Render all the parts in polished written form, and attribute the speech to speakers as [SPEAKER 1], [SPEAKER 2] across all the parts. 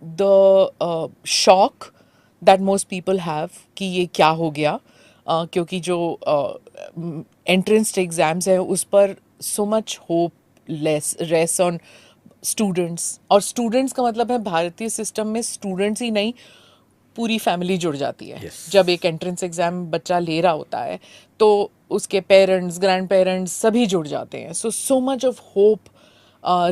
[SPEAKER 1] The shock that most people have कि ये क्या हो गया, क्योंकि जो एंट्रेंस एग्जाम्स है उस पर so much hope less rests on students, और स्टूडेंट्स का मतलब है भारतीय सिस्टम में स्टूडेंट्स ही नहीं, पूरी फैमिली जुड़ जाती है।
[SPEAKER 2] यस।
[SPEAKER 1] जब एक एंट्रेंस एग्जाम बच्चा ले रहा होता है तो उसके पेरेंट्स, ग्रैंड पेरेंट्स सभी जुड़ जाते हैं। So much of hope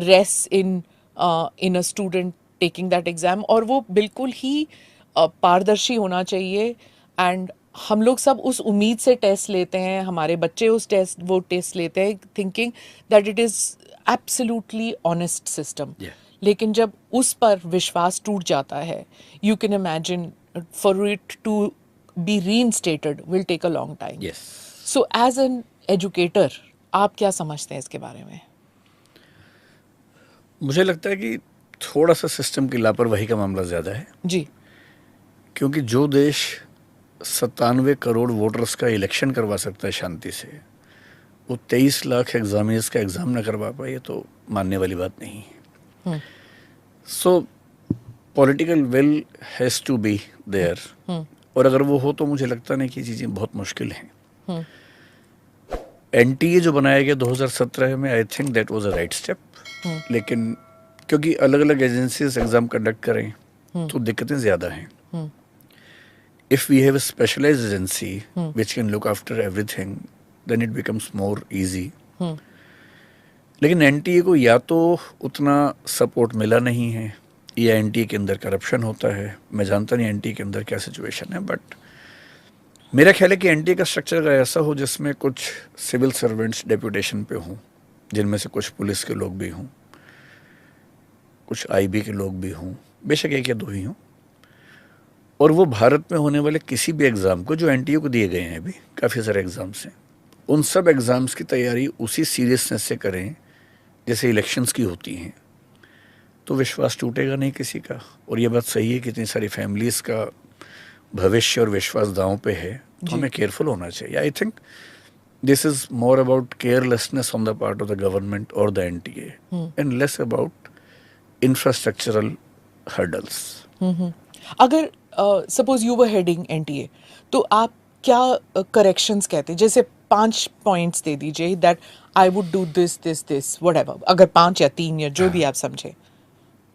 [SPEAKER 1] rests in a student taking that exam, और वो बिल्कुल ही पारदर्शी होना चाहिए। एंड हम लोग सब उस उम्मीद से टेस्ट लेते हैं, हमारे बच्चे वो टेस्ट लेते हैं thinking that it is absolutely honest system.
[SPEAKER 2] या
[SPEAKER 1] लेकिन जब उस पर विश्वास टूट जाता है, you can imagine for it to be reinstated will take a long time.
[SPEAKER 2] Yes.
[SPEAKER 1] So as an educator आप क्या समझते हैं इसके बारे में?
[SPEAKER 2] मुझे लगता है कि थोड़ा सा सिस्टम की लापरवाही का मामला ज़्यादा है,
[SPEAKER 1] जी।
[SPEAKER 2] क्योंकि जो देश 97 करोड़ वोटर्स का इलेक्शन करवा सकता है शांति से, वो 23 लाख एग्जामिनर्स का एग्ज़ाम ना करवा पाए, ये तो मानने वाली बात नहीं है।
[SPEAKER 1] Hmm.
[SPEAKER 2] So political will has to be there,
[SPEAKER 1] hmm.
[SPEAKER 2] और अगर वो हो तो मुझे लगता नहीं कि ये चीज़ें बहुत मुश्किल हैं।
[SPEAKER 1] हम्म।
[SPEAKER 2] एनटीए जो बनाया गया 2017 में, I think that was a right step.
[SPEAKER 1] Hmm.
[SPEAKER 2] लेकिन क्योंकि अलग अलग एजेंसीज एग्ज़ाम कंडक्ट करें
[SPEAKER 1] हम्म।
[SPEAKER 2] तो दिक्कतें ज़्यादा हैं।
[SPEAKER 1] हम्म।
[SPEAKER 2] If we have a specialized agency
[SPEAKER 1] hmm.
[SPEAKER 2] which can look after everything, then it becomes more easy.
[SPEAKER 1] हम्म।
[SPEAKER 2] लेकिन एनटीए को या तो उतना सपोर्ट मिला नहीं है, या एनटीए के अंदर करप्शन होता है। मैं जानता नहीं एनटीए के अंदर क्या सिचुएशन है, बट मेरा ख्याल है कि एनटीए का स्ट्रक्चर अगर ऐसा हो जिसमें कुछ सिविल सर्वेंट्स डेप्यूटेशन पे हों, जिनमें से कुछ पुलिस के लोग भी हों, कुछ आईबी के लोग भी हों, बेशक एक या दो ही हों, और वो भारत में होने वाले किसी भी एग्ज़ाम को, जो एनटीए को दिए गए हैं अभी काफ़ी सारे एग्ज़ाम्स हैं, उन सब एग्ज़ाम्स की तैयारी उसी सीरियसनेस से करें जैसे इलेक्शंस की होती हैं, तो विश्वास टूटेगा नहीं किसी का। और ये बात सही है कि इतनी सारी फैमिलीज़ का भविष्य और विश्वास दांव पे है, तो
[SPEAKER 1] जी।
[SPEAKER 2] हमें केयरफुल होना चाहिए। I think this is more about carelessness on the part of the government और the NTA, and less about infrastructural hurdles.
[SPEAKER 1] अगर suppose you were heading NTA, तो आप क्या करेक्शंस कहते हैं? जैसे 5 पॉइंट्स दे दीजिए that I would do this this this whatever, अगर 5 या 3 या जो भी आप समझे।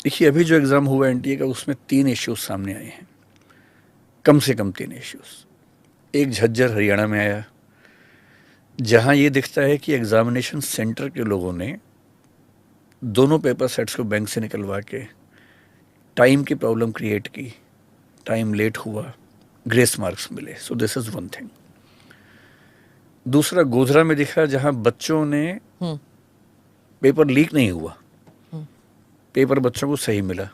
[SPEAKER 2] देखिए, अभी जो एग्ज़ाम हुआ एनटीए का, उसमें 3 इश्यूज सामने आए हैं, कम से कम 3 इश्यूज। एक झज्जर हरियाणा में आया, जहां ये दिखता है कि एग्जामिनेशन सेंटर के लोगों ने दोनों पेपर सेट्स को बैंक से निकलवा के टाइम की प्रॉब्लम क्रिएट की, टाइम लेट हुआ, ग्रेस मार्क्स मिले। So this is one thing. दूसरा गोधरा में दिखा, जहां बच्चों ने,
[SPEAKER 1] हम्म।
[SPEAKER 2] पेपर लीक नहीं हुआ,
[SPEAKER 1] हम्म।
[SPEAKER 2] पेपर बच्चों को सही मिला।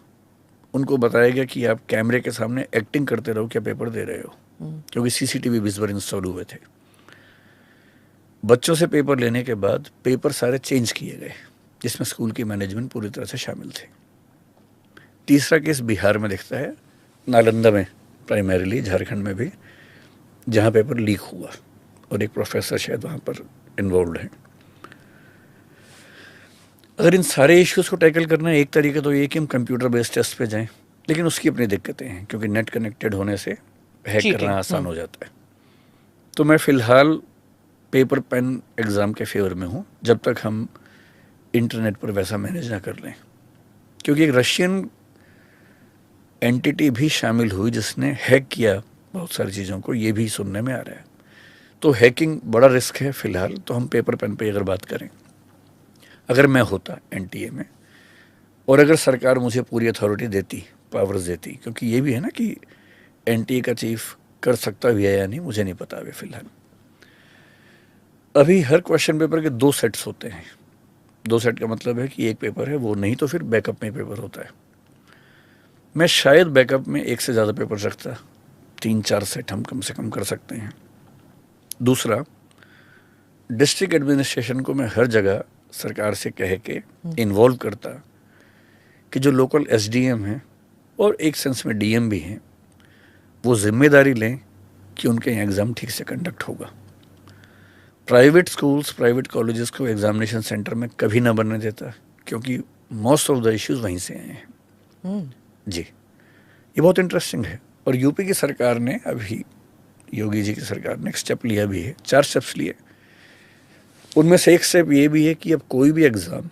[SPEAKER 2] उनको बताया गया कि आप कैमरे के सामने एक्टिंग करते रहो, क्या पेपर दे रहे हो, क्योंकि सीसीटीवी भी इस बार इंस्टॉल हुए थे। बच्चों से पेपर लेने के बाद पेपर सारे चेंज किए गए, जिसमें स्कूल की मैनेजमेंट पूरी तरह से शामिल थे। तीसरा केस बिहार में दिखता है, नालंदा में, प्राइमरीली झारखंड में भी, जहां पेपर लीक हुआ और एक प्रोफेसर शायद वहां पर इन्वॉल्व है। अगर इन सारे इश्यूज को टैकल करना है, एक तरीका तो ये कि हम कंप्यूटर बेस्ड टेस्ट पे जाएं, लेकिन उसकी अपनी दिक्कतें हैं, क्योंकि नेट कनेक्टेड होने से हैक
[SPEAKER 1] चीटिंग।
[SPEAKER 2] करना आसान हो जाता है। तो मैं फ़िलहाल पेपर पेन एग्ज़ाम के फेवर में हूँ, जब तक हम इंटरनेट पर वैसा मैनेज ना कर लें। क्योंकि एक रशियन एंटिटी भी शामिल हुई जिसने हैक किया बहुत सारी चीज़ों को, ये भी सुनने में आ रहा है। तो हैकिंग बड़ा रिस्क है फ़िलहाल। तो हम पेपर पेन पे अगर बात करें, अगर मैं होता एनटीए में, और अगर सरकार मुझे पूरी अथॉरिटी देती, पावर्स देती, क्योंकि ये भी है ना कि एनटीए का चीफ कर सकता भी है या नहीं, मुझे नहीं पता अभी फ़िलहाल। अभी हर क्वेश्चन पेपर के 2 सेट्स होते हैं। 2 सेट का मतलब है कि एक पेपर है वो, नहीं तो फिर बैकअप में पेपर होता है। मैं शायद बैकअप में 1 से ज़्यादा पेपर रखता, 3-4 सेट हम कम से कम कर सकते हैं। दूसरा, डिस्ट्रिक्ट एडमिनिस्ट्रेशन को मैं हर जगह सरकार से कह के इन्वॉल्व करता कि जो लोकल एसडीएम हैं और एक सेंस में डीएम भी हैं, वो जिम्मेदारी लें कि उनके यहाँ एग्ज़ाम ठीक से कंडक्ट होगा। प्राइवेट स्कूल्स, प्राइवेट कॉलेजेस को एग्जामिनेशन सेंटर में कभी ना बनने देता, क्योंकि मोस्ट ऑफ द इश्यूज वहीं से आए हैं। जी, ये बहुत इंटरेस्टिंग है। और यूपी की सरकार ने अभी, योगी जी की सरकार ने एक स्टेप लिया भी है, 4 स्टेप्स लिए। उनमें से एक स्टेप ये भी है कि अब कोई भी एग्ज़ाम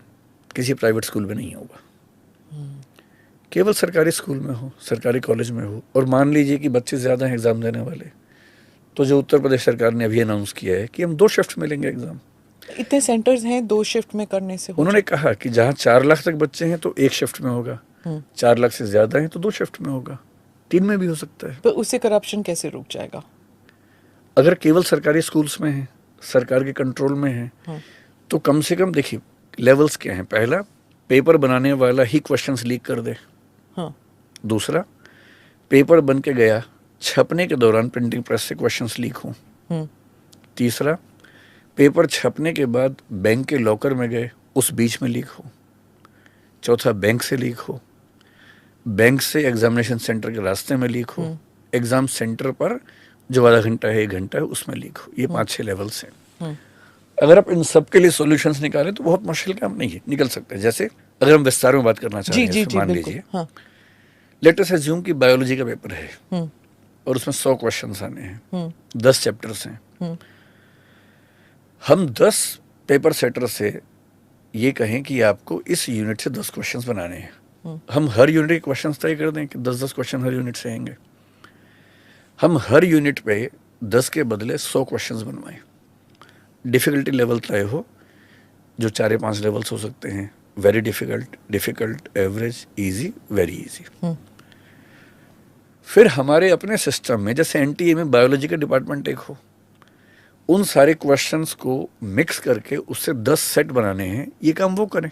[SPEAKER 2] किसी प्राइवेट स्कूल में नहीं होगा, केवल सरकारी स्कूल में हो, सरकारी कॉलेज में हो। और मान लीजिए कि बच्चे ज़्यादा हैं एग्ज़ाम देने वाले, तो जो उत्तर प्रदेश सरकार ने अभी अनाउंस किया है कि हम 2 शिफ्ट में लेंगे एग्ज़ाम।
[SPEAKER 1] इतने सेंटर्स हैं, 2 शिफ्ट में करने से हो
[SPEAKER 2] उन्होंने कहा कि जहाँ 4 लाख तक बच्चे हैं तो 1 शिफ्ट में होगा, 4 लाख से ज़्यादा हैं तो 2 शिफ्ट में होगा, 3 में भी हो सकता है।
[SPEAKER 1] तो उससे करप्शन कैसे रुक जाएगा?
[SPEAKER 2] अगर केवल सरकारी स्कूल्स में है, सरकार के कंट्रोल में है, तो कम से कम देखिए लेवल्स क्या हैं। पहला, पेपर बनाने वाला ही क्वेश्चंस लीक कर दे।
[SPEAKER 1] हाँ।
[SPEAKER 2] दूसरा, पेपर बन के गया, छपने के दौरान प्रिंटिंग प्रेस से क्वेश्चंस लीक हों। तीसरा, पेपर छपने के बाद बैंक के लॉकर में गए, उस बीच में लीक हो। चौथा, बैंक से लीक हो, बैंक से एग्जामिनेशन सेंटर के रास्ते में लीक हो, एग्जाम सेंटर पर जो आधा घंटा है 1 घंटा है उसमें लीक हो। ये 5-6 लेवल्स हैं। अगर आप इन सब के लिए सॉल्यूशंस निकालें तो बहुत मुश्किल काम नहीं है, निकल सकता है। जैसे अगर हम विस्तार में बात करना चाह रहे हैं, मान लीजिए लेट अस अज्यूम कि बायोलॉजी का पेपर है और उसमें 100 क्वेश्चंस आने हैं, 10 चैप्टर्स हैं। हम 10 पेपर सेटर से ये कहें कि आपको इस यूनिट से 10 क्वेश्चंस बनाने हैं। हम हर यूनिट के क्वेश्चंस तय कर दें कि 10-10 क्वेश्चन हर यूनिट से आएंगे। हम हर यूनिट पे 10 के बदले 100 क्वेश्चंस बनवाएं। डिफ़िकल्टी लेवल तय हो, जो 4 या 5 लेवल्स हो सकते हैं, very difficult, difficult, average, easy, very easy. फिर हमारे अपने सिस्टम में जैसे एनटीए में बायोलॉजी का डिपार्टमेंट एक हो, उन सारे क्वेश्चंस को मिक्स करके उससे 10 सेट बनाने हैं, ये काम वो करें।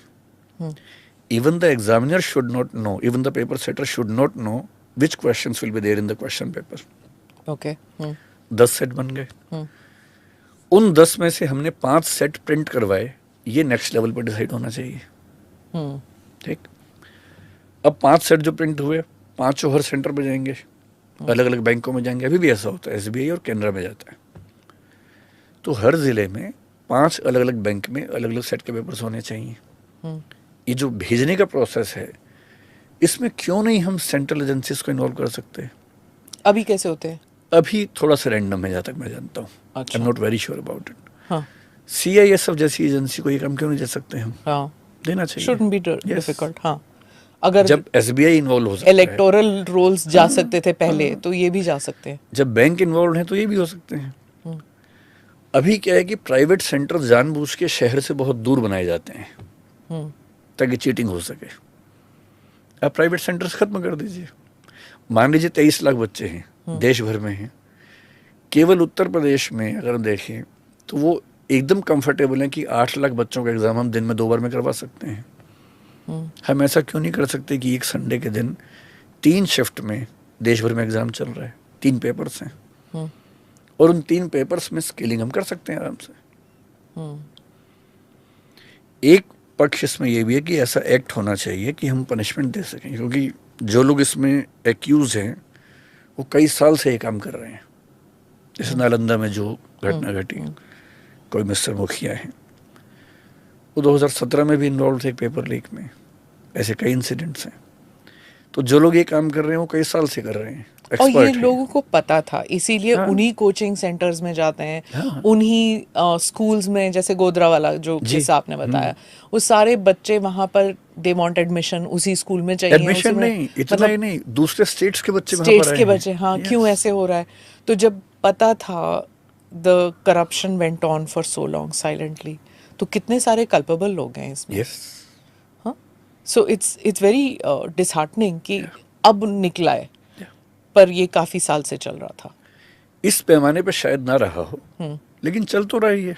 [SPEAKER 2] Even the examiner should not know, even the paper setter should not know which questions will be there in the question paper.
[SPEAKER 1] Okay.
[SPEAKER 2] 10 set बन गए। उन 10 में से हमने 5 सेट प्रिंट करवाए, ये नेक्स्ट लेवल पर डिसाइड होना चाहिए। ठीक, अब 5 सेट जो प्रिंट हुए, 5 हर सेंटर पे जाएंगे, अलग अलग बैंकों में जाएंगे। अभी भी ऐसा होता है, एसबीआई और केनरा में जाता है। तो हर जिले में 5 अलग अलग बैंक में अलग अलग सेट के पेपर्स होने चाहिए। ये जो भेजने का प्रोसेस है, इसमें क्यों नहीं हम सेंट्रल एजेंसीज को इन्वॉल्व कर सकते?
[SPEAKER 1] अभी कैसे होते हैं?
[SPEAKER 2] अभी थोड़ा सा रैंडम है, जहाँ तक मैं जानता हूँ।
[SPEAKER 1] अच्छा।
[SPEAKER 2] I am not very sure about it.
[SPEAKER 1] हाँ।
[SPEAKER 2] सीआईएसएफ जैसी एजेंसी को ये काम क्यों नहीं दे सकते हम?
[SPEAKER 1] हाँ,
[SPEAKER 2] देना चाहिए।
[SPEAKER 1] Shouldn't be difficult. हाँ, अगर
[SPEAKER 2] जब एसबीआई इन्वॉल्व हो सकता है,
[SPEAKER 1] इलेक्टोरल रोल्स जा सकते थे पहले, तो ये भी जा सकते हैं।
[SPEAKER 2] जब बैंक इन्वॉल्व है तो ये भी हो सकते हैं। अभी क्या है कि प्राइवेट सेंटर जानबूझ के शहर से बहुत दूर बनाए जाते हैं ताकि चीटिंग हो सके। आप प्राइवेट सेंटर्स खत्म कर दीजिए। मान लीजिए 23 लाख बच्चे हैं, देश भर में हैं, केवल उत्तर प्रदेश में अगर देखें तो वो एकदम कंफर्टेबल है कि 8 लाख बच्चों का एग्जाम हम दिन में 2 बार में करवा सकते हैं। हम ऐसा क्यों नहीं कर सकते कि एक संडे के दिन 3 शिफ्ट में देश भर में एग्जाम चल रहा है, 3 पेपर्स हैं, और उन 3 पेपर्स में स्केलिंग हम कर सकते हैं आराम से। एक पक्ष इसमें यह भी है कि ऐसा एक्ट होना चाहिए कि हम पनिशमेंट दे सकें, क्योंकि जो लोग इसमें एक्यूज हैं वो कई साल से ये काम कर रहे हैं। जैसे नालंदा में जो घटना घटी, कोई मिस्टर मुखिया है, वो 2017 में भी इन्वॉल्व थे एक पेपर लीक में। ऐसे कई इंसिडेंट्स हैं। तो जो लोग ये काम कर रहे हैं वो कई साल से कर रहे हैं,
[SPEAKER 1] और ये
[SPEAKER 2] एक्सपर्ट हैं।
[SPEAKER 1] लोगों को पता था, इसीलिए
[SPEAKER 2] हाँ।
[SPEAKER 1] उन्हीं कोचिंग सेंटर्स में जाते हैं।
[SPEAKER 2] हाँ।
[SPEAKER 1] उन्हीं स्कूल्स में, जैसे गोदरा वाला जो केस आपने बताया, वो सारे बच्चे वहां पर दे वांट एडमिशन, उसी स्कूल में चाहिए।
[SPEAKER 2] एडमिशन नहीं, इतना ही नहीं, दूसरे स्टेट्स के बच्चे वहाँ पर
[SPEAKER 1] स्टेट्स
[SPEAKER 2] आए
[SPEAKER 1] के
[SPEAKER 2] हैं।
[SPEAKER 1] बच्चे। हाँ, क्यों ऐसे हो रहा है? तो जब पता था, the corruption went on for so long silently, तो कितने सारे कल्पेबल लोग हैं इसमें।
[SPEAKER 2] यस।
[SPEAKER 1] हाँ, सो इट्स वेरी डिसहार्टनिंग कि अब निकला है, पर ये काफी साल से चल रहा था।
[SPEAKER 2] इस पैमाने पे शायद ना रहा हो, लेकिन चल तो रही है।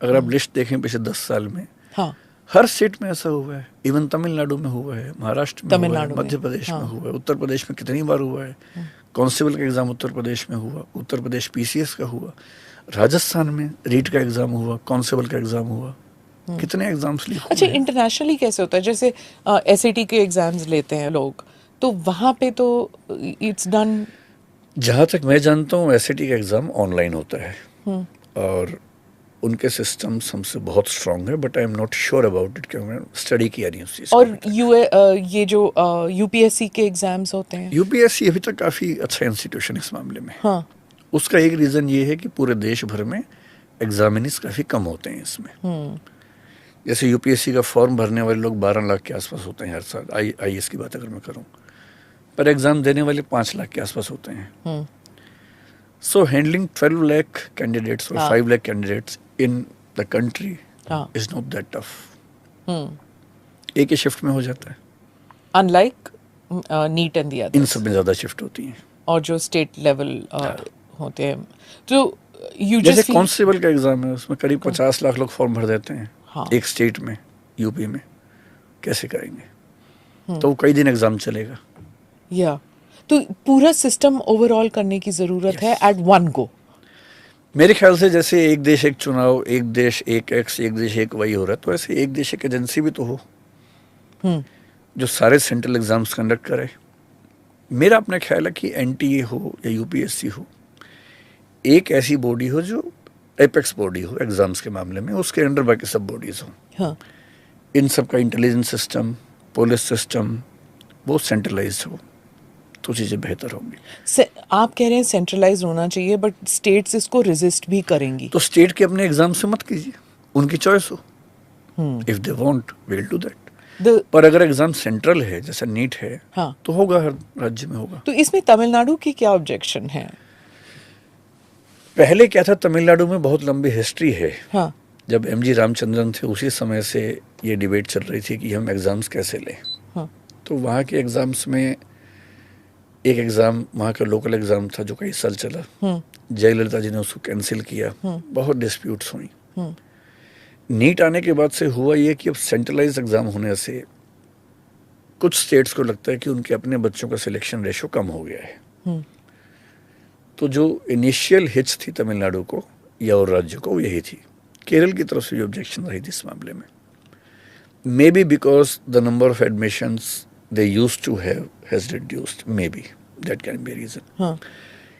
[SPEAKER 2] अगर आप लिस्ट देखें पिछले 10 साल में,
[SPEAKER 1] हाँ,
[SPEAKER 2] हर स्टेट में ऐसा हुआ है। इवन तमिलनाडु में हुआ है, महाराष्ट्र में हुआ है,
[SPEAKER 1] तमिलनाडु में,
[SPEAKER 2] मध्य प्रदेश में
[SPEAKER 1] हाँ।
[SPEAKER 2] हुआ है, उत्तर प्रदेश में कितनी बार हुआ है। कांस्टेबल का एग्जाम उत्तर प्रदेश में हुआ, उत्तर प्रदेश पीसीएस का हुआ, राजस्थान में रीट का एग्जाम हुआ, कांस्टेबल का एग्जाम हुआ, कितने एग्जाम्स लीक हुए
[SPEAKER 1] अच्छा,
[SPEAKER 2] हैं।
[SPEAKER 1] इंटरनेशनली कैसे होता है? जैसे एसएटी के एग्जाम्स लेते हैं लोग, तो वहां पे तो इट्स डन।
[SPEAKER 2] जहाँ तक मैं जानता हूँ एसएटी का एग्ज़ाम ऑनलाइन होता है, और उनके सिस्टम्स हमसे बहुत स्ट्रांग है, but I am not sure about it, क्योंकि मैंने स्टडी किया नहीं उस चीज़ को।
[SPEAKER 1] और ये जो यूपीएससी के एग्जाम्स होते हैं।
[SPEAKER 2] यूपीएससी अभी तक काफ़ी अच्छा इंस्टीट्यूशन इस मामले में।
[SPEAKER 1] हाँ।
[SPEAKER 2] उसका एक रीज़न ये है कि पूरे देश भर में एग्जामिनीज काफ़ी कम होते हैं इसमें। जैसे यूपीएससी का फॉर्म भरने वाले लोग 12 लाख के आसपास होते हैं हर साल, आईएएस की बात अगर मैं करूँ, पर एग्ज़ाम देने वाले 5 लाख के आसपास होते हैं। सो हैंडलिंग 12 लाख कैंडिडेट्स और 5 lakh candidates in the country is not that tough. एक ही शिफ्ट में हो जाता है,
[SPEAKER 1] unlike NEET and the others.
[SPEAKER 2] इन सब में ज़्यादा शिफ्ट होती हैं।
[SPEAKER 1] और जो स्टेट लेवल होते हैं, तो
[SPEAKER 2] जैसे कांस्टेबल का एग्जाम है, उसमें करीब 50 लाख लोग फॉर्म भर देते हैं।
[SPEAKER 1] हाँ।
[SPEAKER 2] एक स्टेट में, यूपी में कैसे करेंगे? तो कई दिन एग्जाम चलेगा।
[SPEAKER 1] या तो पूरा सिस्टम ओवरऑल करने की जरूरत है एट वन गो।
[SPEAKER 2] मेरे ख्याल से जैसे एक देश एक चुनाव, एक देश एक एक्स, एक देश एक वही हो रहा है, तो ऐसे एक देश एक एजेंसी भी तो हो जो सारे सेंट्रल एग्जाम्स कंडक्ट करे। मेरा अपना ख्याल है कि एनटीए हो या यूपीएससी हो, एक ऐसी बॉडी हो जो एपेक्स बॉडी हो एग्जाम्स के मामले में, उसके अंडर बाकी सब बॉडीज हो।
[SPEAKER 1] हाँ।
[SPEAKER 2] इन सब का इंटेलिजेंस सिस्टम, पुलिस सिस्टम बहुत सेंट्रलाइज हो, तो चीज़ें बेहतर होंगी।
[SPEAKER 1] आप कह रहे हैं सेंट्रलाइज होना चाहिए, बट स्टेट्स इसको रेजिस्ट भी करेंगी।
[SPEAKER 2] तो स्टेट के अपने एग्जाम से मत कीजिए, उनकी चॉइस हो। If they want we will do that. पर अगर एग्जाम सेंट्रल है, जैसा नीट है,
[SPEAKER 1] हाँ,
[SPEAKER 2] तो होगा, हर राज्य में होगा।
[SPEAKER 1] तो इसमें तमिलनाडु की क्या ऑब्जेक्शन है?
[SPEAKER 2] पहले क्या था, तमिलनाडु में बहुत लंबी हिस्ट्री है।
[SPEAKER 1] हाँ।
[SPEAKER 2] जब एमजी रामचंद्रन थे, उसी समय से ये डिबेट चल रही थी कि हम एग्जाम्स कैसे लें।
[SPEAKER 1] हाँ।
[SPEAKER 2] तो वहाँ के एग्जाम्स में एक एग्ज़ाम वहाँ का लोकल एग्ज़ाम था जो कई साल चला। जयललिता जी ने उसको कैंसिल किया, बहुत डिस्प्यूट्स हुई। नीट आने के बाद से हुआ ये कि अब सेंट्रलाइज एग्ज़ाम होने से कुछ स्टेट्स को लगता है कि उनके अपने बच्चों का सिलेक्शन रेशो कम हो गया है। तो जो इनिशियल हिच थी तमिलनाडु को या और राज्यों को, वो यही थी। केरल की तरफ से भी ऑब्जेक्शन रही थी इस मामले में। May be because the number of admissions they used to have has reduced, maybe that can be a reason।
[SPEAKER 1] हाँ।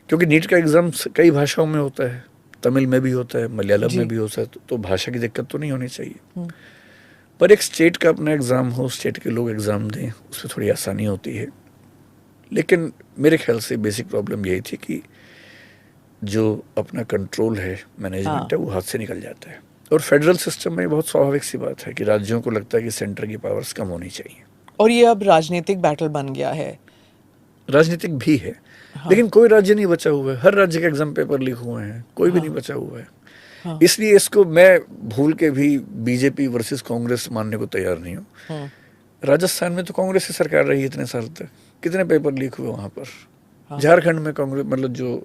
[SPEAKER 2] क्योंकि नीट का एग्जाम कई भाषाओं में होता है, तमिल में भी होता है, मलयालम में भी होता है, तो भाषा की दिक्कत तो नहीं होनी चाहिए। पर एक स्टेट का अपना एग्जाम हो, स्टेट के लोग एग्जाम दें, उसमें थोड़ी आसानी होती है। लेकिन मेरे ख्याल से बेसिक प्रॉब्लम यही थी कि जो अपना कंट्रोल है, मैनेजमेंट है, वो हाथ से निकल जाता है। और फेडरल सिस्टम में बहुत स्वाभाविक सी बात है कि राज्यों को लगता है कि सेंटर की पावर्स कम होनी चाहिए।
[SPEAKER 1] और ये अब राजनीतिक बैटल बन गया है।
[SPEAKER 2] राजनीतिक भी है। हाँ। लेकिन कोई राज्य नहीं बचा हुआ है, हर राज्य के एग्जाम पेपर लीक हुए हैं, कोई भी नहीं बचा हुआ है। हाँ। इसलिए इसको मैं भूल के भी बीजेपी वर्सेस कांग्रेस मानने को तैयार नहीं हूँ। राजस्थान में तो कांग्रेस की सरकार रही इतने साल तक, कितने पेपर लीक हुए वहाँ पर। हाँ। झारखंड में कांग्रेस, मतलब जो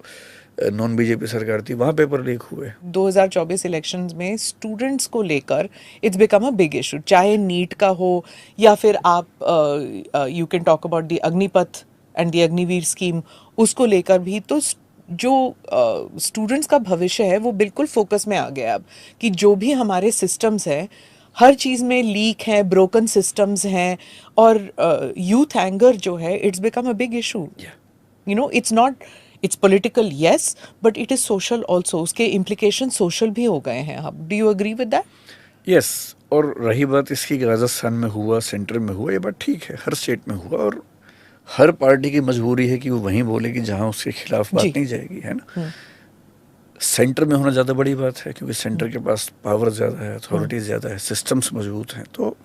[SPEAKER 2] नॉन बीजेपी सरकार थी, वहाँ पेपर लीक हुए।
[SPEAKER 1] 2024 इलेक्शंस में स्टूडेंट्स को लेकर it's become a big issue, चाहे नीट का हो या फिर आप you can talk about the Agnipath and the Agniveer scheme, उसको लेकर भी। तो जो स्टूडेंट्स का भविष्य है वो बिल्कुल फोकस में आ गया अब, कि जो भी हमारे सिस्टम्स हैं, हर चीज़ में लीक है, ब्रोकन सिस्टम्स हैं, और यूथ एंगर जो है, it's become a big issue. You know, it's not, it's political yes, but it is social also. उसके इम्प्लीकेशन सोशल भी हो गए हैं अब। Do you agree with that?
[SPEAKER 2] Yes. और रही बात इसकी कि राजस्थान में हुआ, सेंटर में हुआ, ये बात ठीक है, हर स्टेट में हुआ। और हर पार्टी की मजबूरी है कि वो वहीं बोलेगी जहां उसके खिलाफ बात नहीं जाएगी, है ना। सेंटर में होना ज़्यादा बड़ी बात है, क्योंकि सेंटर के पास पावर ज़्यादा है, अथॉरिटी ज़्यादा है, सिस्टम्स मजबूत हैं। तो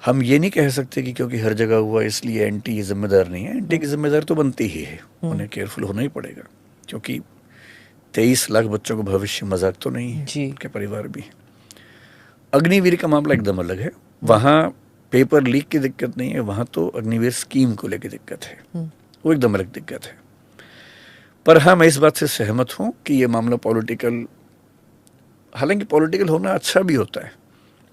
[SPEAKER 2] हम ये नहीं कह सकते कि क्योंकि हर जगह हुआ इसलिए एंटी जिम्मेदार नहीं है। एंटी की जिम्मेदार तो बनती ही है, उन्हें केयरफुल होना ही पड़ेगा, क्योंकि 23 लाख बच्चों का भविष्य मजाक तो नहीं है, उनके परिवार भी। अग्निवीर का मामला एकदम अलग है। वहाँ पेपर लीक की दिक्कत नहीं है, वहाँ तो अग्निवीर स्कीम को लेकर दिक्कत है, वो एकदम अलग दिक्कत है। पर हाँ, मैं इस बात से सहमत हूँ कि ये मामला पॉलिटिकल, हालांकि पॉलिटिकल होना अच्छा भी होता है,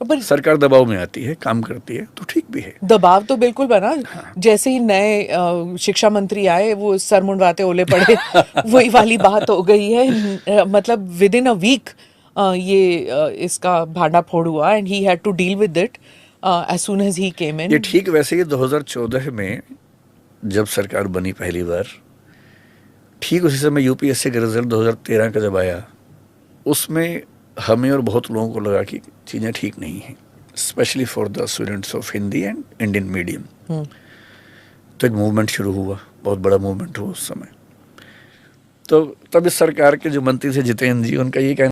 [SPEAKER 2] पर सरकार दबाव में आती है, काम करती है, तो ठीक भी है।
[SPEAKER 1] दबाव तो बिल्कुल बना। हाँ। जैसे ही नए शिक्षा मंत्री आए, वो सर मुंडवाते ओले पड़े वही वाली बात हो गई है। मतलब विद इन अ वीक ये इसका भांडा फोड़ हुआ, and he had to deal with it as soon as he came in.
[SPEAKER 2] ये ठीक वैसे ही 2014 में जब सरकार बनी पहली बार, ठीक उसी समय यूपीएससी का रिजल्ट 2013 का जब आया, उसमें हमें और बहुत लोगों को लगा कि चीज़ें ठीक नहीं हैं, specially for the students of Hindi and Indian medium. तो एक मूवमेंट शुरू हुआ, बहुत बड़ा मूवमेंट हुआ उस समय। तो तब इस सरकार के जो मंत्री थे जितेंद्र जी, उनका ये कहना